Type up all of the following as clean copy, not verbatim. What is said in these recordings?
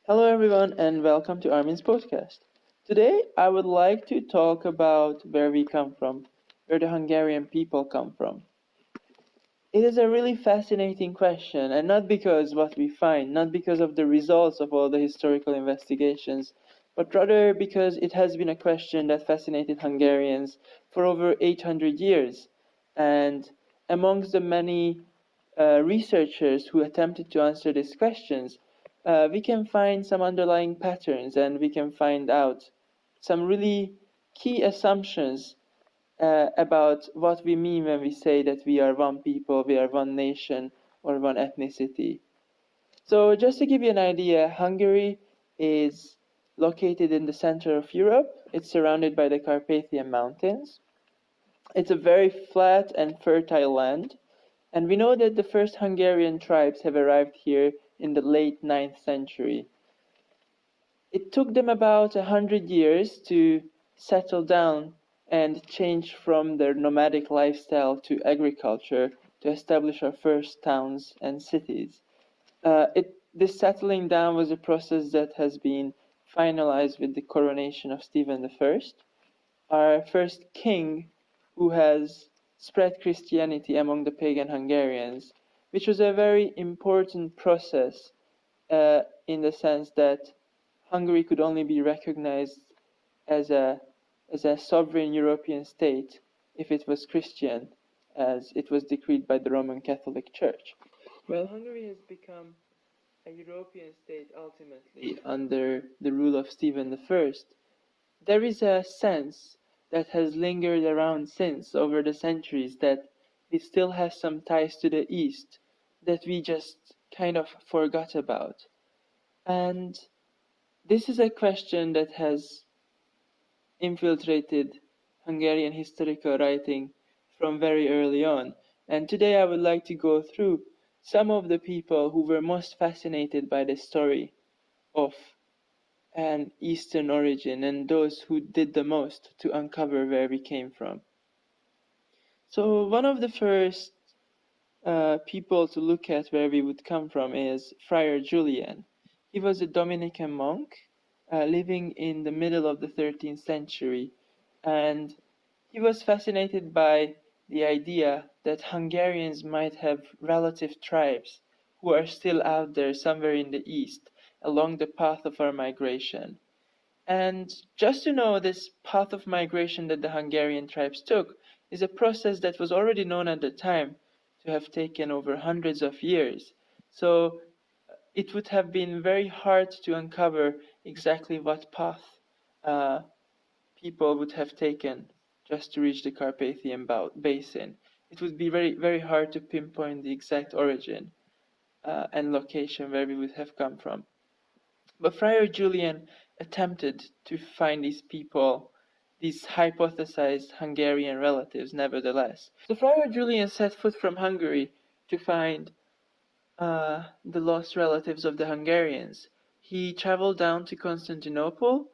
Hello, everyone, and welcome to Armin's podcast. Today, I would like to talk about where we come from, where the Hungarian people come from. It is a really fascinating question, and not because what we find, not because of the results of all the historical investigations, but rather because it has been a question that fascinated Hungarians for over 800 years. And amongst the many researchers who attempted to answer these questions, we can find some underlying patterns and we can find out some really key assumptions about what we mean when we say that we are one people, we are one nation, or one ethnicity. So, just to give you an idea, Hungary is located in the center of Europe. It's surrounded by the Carpathian Mountains. It's a very flat and fertile land, and we know that the first Hungarian tribes have arrived here in the late 9th century. It took them about 100 years to settle down and change from their nomadic lifestyle to agriculture to establish our first towns and cities. This settling down was a process that has been finalized with the coronation of Stephen I, our first king who has spread Christianity among the pagan Hungarians, which was a very important process in the sense that Hungary could only be recognized as a as a sovereign European state if it was Christian, as it was decreed by the Roman Catholic Church. Well, Hungary has become a European state ultimately under the rule of Stephen I. There is a sense that has lingered around since over the centuries that it still has some ties to the East that we just kind of forgot about. And this is a question that has infiltrated Hungarian historical writing from very early on. And today I would like to go through some of the people who were most fascinated by the story of an Eastern origin and those who did the most to uncover where we came from. So one of the first people to look at where we would come from is Friar Julian. He was a Dominican monk living in the middle of the 13th century, and he was fascinated by the idea that Hungarians might have relative tribes who are still out there somewhere in the east along the path of our migration. And just to know, this path of migration that the Hungarian tribes took is a process that was already known at the time to have taken over hundreds of years. So it would have been very hard to uncover exactly what path people would have taken just to reach the Carpathian Basin. It would be very, very hard to pinpoint the exact origin and location where we would have come from. But Friar Julian attempted to find these people, these hypothesized Hungarian relatives, nevertheless. So Friar Julian set foot from Hungary to find the lost relatives of the Hungarians. He traveled down to Constantinople,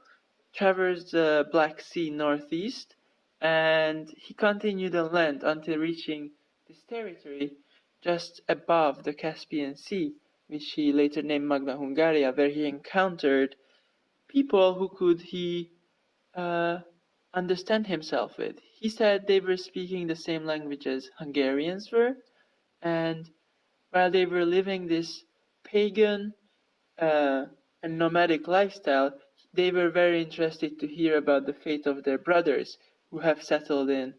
traversed the Black Sea northeast, and he continued on land until reaching this territory just above the Caspian Sea, which he later named Magna Hungaria, where he encountered people who could he understand himself with. He said they were speaking the same language as Hungarians were, and while they were living this pagan and nomadic lifestyle, they were very interested to hear about the fate of their brothers who have settled in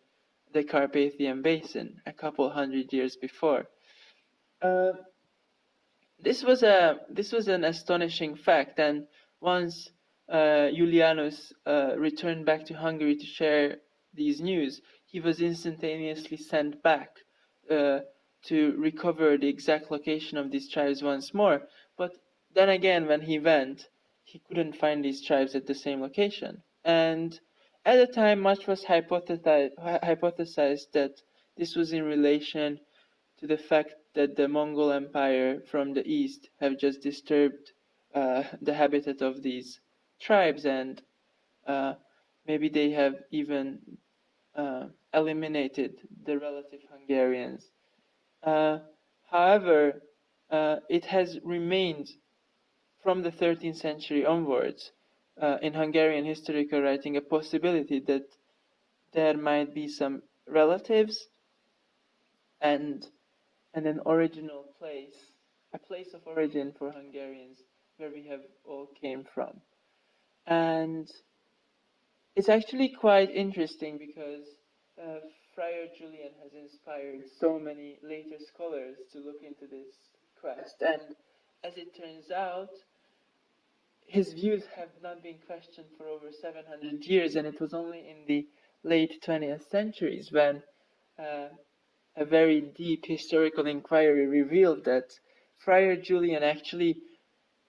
the Carpathian Basin a couple hundred years before. This was an astonishing fact, and once Julianus returned back to Hungary to share these news, he was instantaneously sent back to recover the exact location of these tribes once more. But then again, when he went, he couldn't find these tribes at the same location. And at the time, much was hypothesized that this was in relation to the fact that the Mongol Empire from the east have just disturbed the habitat of these tribes, and maybe they have even eliminated the relative Hungarians. However, it has remained from the 13th century onwards, in Hungarian historical writing, a possibility that there might be some relatives and an original place, a place of origin for Hungarians where we have all came from. And it's actually quite interesting because Friar Julian has inspired so many later scholars to look into this quest. And as it turns out, his views have not been questioned for over 700 years, and it was only in the late 20th centuries when a very deep historical inquiry revealed that Friar Julian actually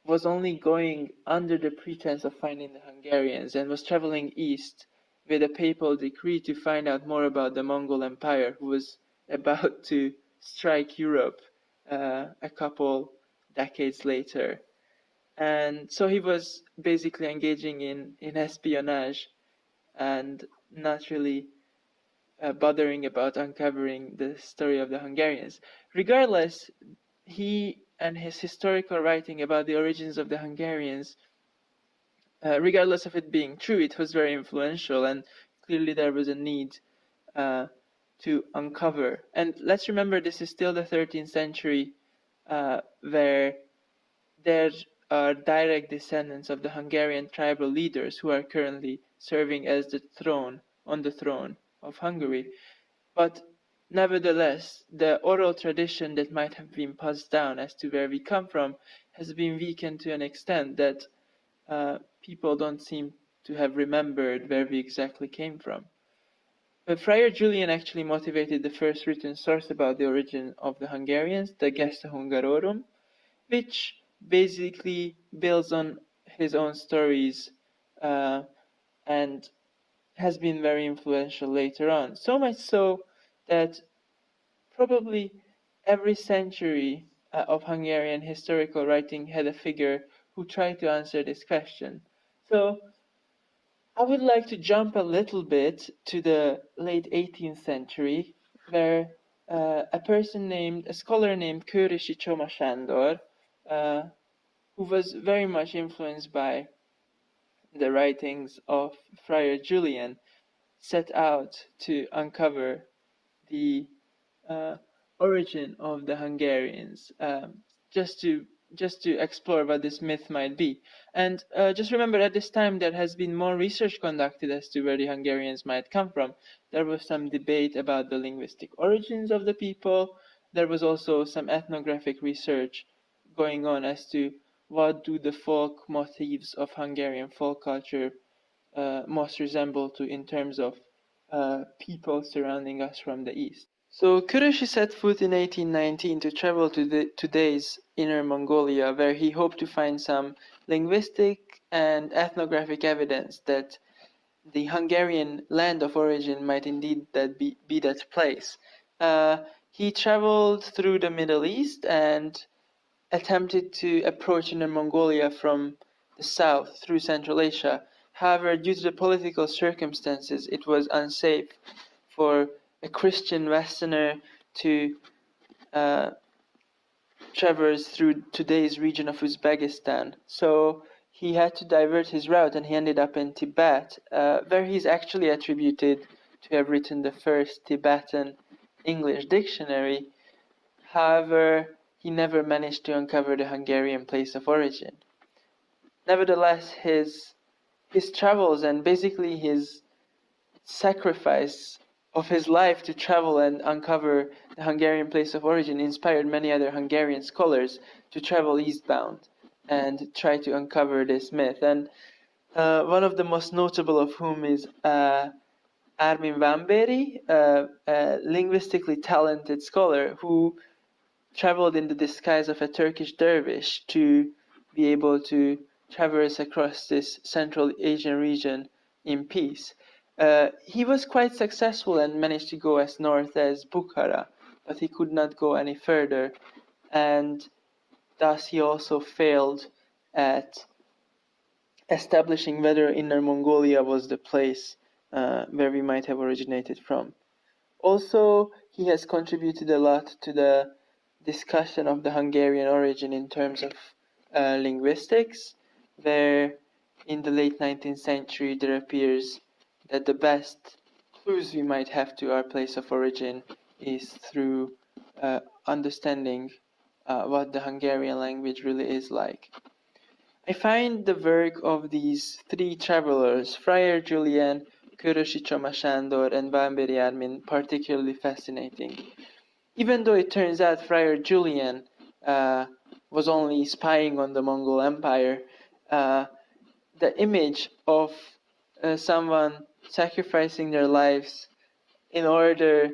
was only going under the pretense of finding the Hungarians and was traveling east with a papal decree to find out more about the Mongol Empire, who was about to strike Europe a couple decades later. And so he was basically engaging in espionage and not really bothering about uncovering the story of the Hungarians. Regardless, he and his historical writing about the origins of the Hungarians, regardless of it being true, it was very influential, and clearly there was a need to uncover. And let's remember, this is still the 13th century, where there are direct descendants of the Hungarian tribal leaders who are currently serving as on the throne of Hungary. But nevertheless, the oral tradition that might have been passed down as to where we come from has been weakened to an extent that people don't seem to have remembered where we exactly came from. But Friar Julian actually motivated the first written source about the origin of the Hungarians, the Gesta Hungarorum, which basically builds on his own stories and has been very influential later on. So much so that probably every century of Hungarian historical writing had a figure who tried to answer this question. So I would like to jump a little bit to the late 18th century, where a scholar named Kőrösi Csoma Sándor, who was very much influenced by the writings of Friar Julian, set out to uncover the origin of the Hungarians, just to explore what this myth might be. And just remember, at this time there has been more research conducted as to where the Hungarians might come from. There was some debate about the linguistic origins of the people. There was also some ethnographic research going on as to what do the folk motifs of Hungarian folk culture most resemble to in terms of people surrounding us from the east. So Kőrösi set foot in 1819 to travel to today's Inner Mongolia, where he hoped to find some linguistic and ethnographic evidence that the Hungarian land of origin might indeed be that place. He traveled through the Middle East and attempted to approach Inner Mongolia from the south through Central Asia. However, due to the political circumstances, it was unsafe for a Christian Westerner to traverse through today's region of Uzbekistan. So he had to divert his route, and he ended up in Tibet, where he's actually attributed to have written the first Tibetan English dictionary. However, he never managed to uncover the Hungarian place of origin. Nevertheless, his travels and basically his sacrifice of his life to travel and uncover the Hungarian place of origin inspired many other Hungarian scholars to travel eastbound and try to uncover this myth. And one of the most notable of whom is Armin Hamp, a linguistically talented scholar who traveled in the disguise of a Turkish dervish to be able to traverse across this Central Asian region in peace. He was quite successful and managed to go as north as Bukhara, but he could not go any further, and thus he also failed at establishing whether Inner Mongolia was the place where we might have originated from. Also, he has contributed a lot to the discussion of the Hungarian origin in terms of linguistics, where in the late 19th century there appears that the best clues we might have to our place of origin is through understanding what the Hungarian language really is like. I find the work of these three travelers, Friar Julian, Körösi Csoma Sándor, and Bámbéry Armin, particularly fascinating. Even though it turns out Friar Julian was only spying on the Mongol Empire, the image of someone sacrificing their lives in order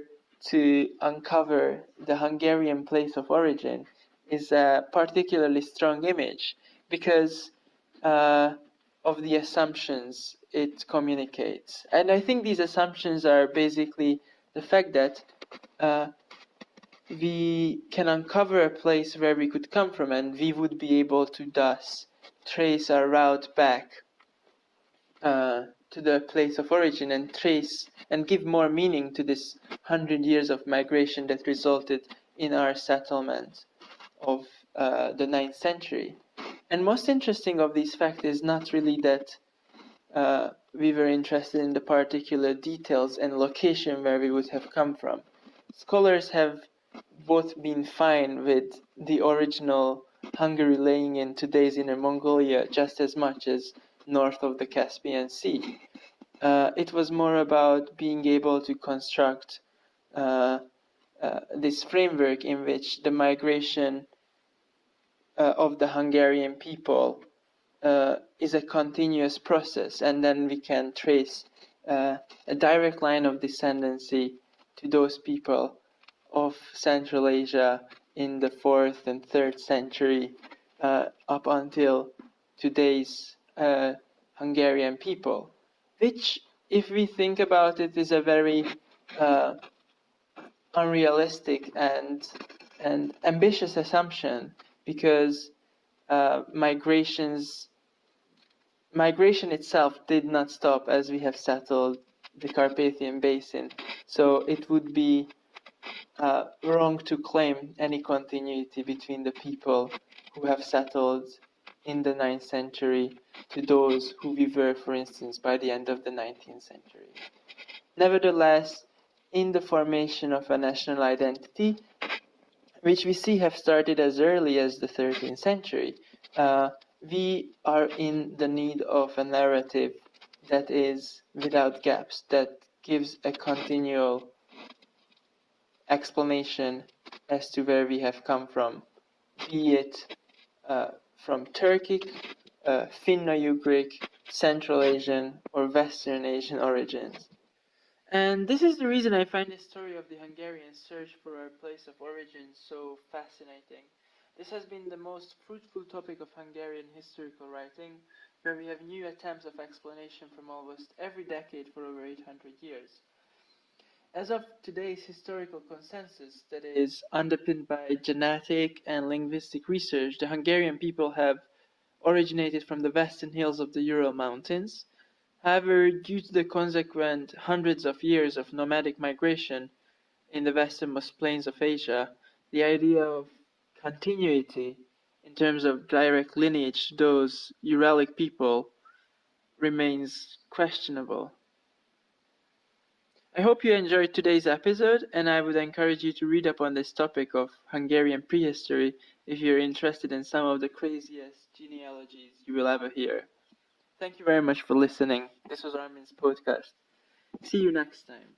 to uncover the Hungarian place of origin is a particularly strong image because of the assumptions it communicates. And I think these assumptions are basically the fact that we can uncover a place where we could come from, and we would be able to thus trace our route back to the place of origin and trace and give more meaning to this 100 years of migration that resulted in our settlement of the 9th century. And most interesting of these facts is not really that we were interested in the particular details and location where we would have come from. Scholars have both been fine with the original Hungary laying in today's Inner Mongolia just as much as north of the Caspian Sea. It was more about being able to construct this framework in which the migration of the Hungarian people is a continuous process, and then we can trace a direct line of descendancy to those people of Central Asia in the 4th and 3rd century up until today's Hungarian people, which, if we think about it, is a very unrealistic and ambitious assumption, because migration itself did not stop as we have settled the Carpathian Basin. So it would be wrong to claim any continuity between the people who have settled in the 9th century to those who we were, for instance, by the end of the 19th century. Nevertheless, in the formation of a national identity, which we see have started as early as the 13th century, we are in the need of a narrative that is without gaps, that gives a continual explanation as to where we have come from, be it from Turkic, Finno-Ugric, Central Asian, or Western Asian origins. And this is the reason I find the story of the Hungarian search for our place of origin so fascinating. This has been the most fruitful topic of Hungarian historical writing, where we have new attempts of explanation from almost every decade for over 800 years. As of today's historical consensus that is underpinned by genetic and linguistic research, the Hungarian people have originated from the western hills of the Ural Mountains. However, due to the consequent hundreds of years of nomadic migration in the westernmost plains of Asia, the idea of continuity in terms of direct lineage to those Uralic people remains questionable. I hope you enjoyed today's episode, and I would encourage you to read up on this topic of Hungarian prehistory if you're interested in some of the craziest genealogies you will ever hear. Thank you very much for listening. This was Armin's podcast. See you next time.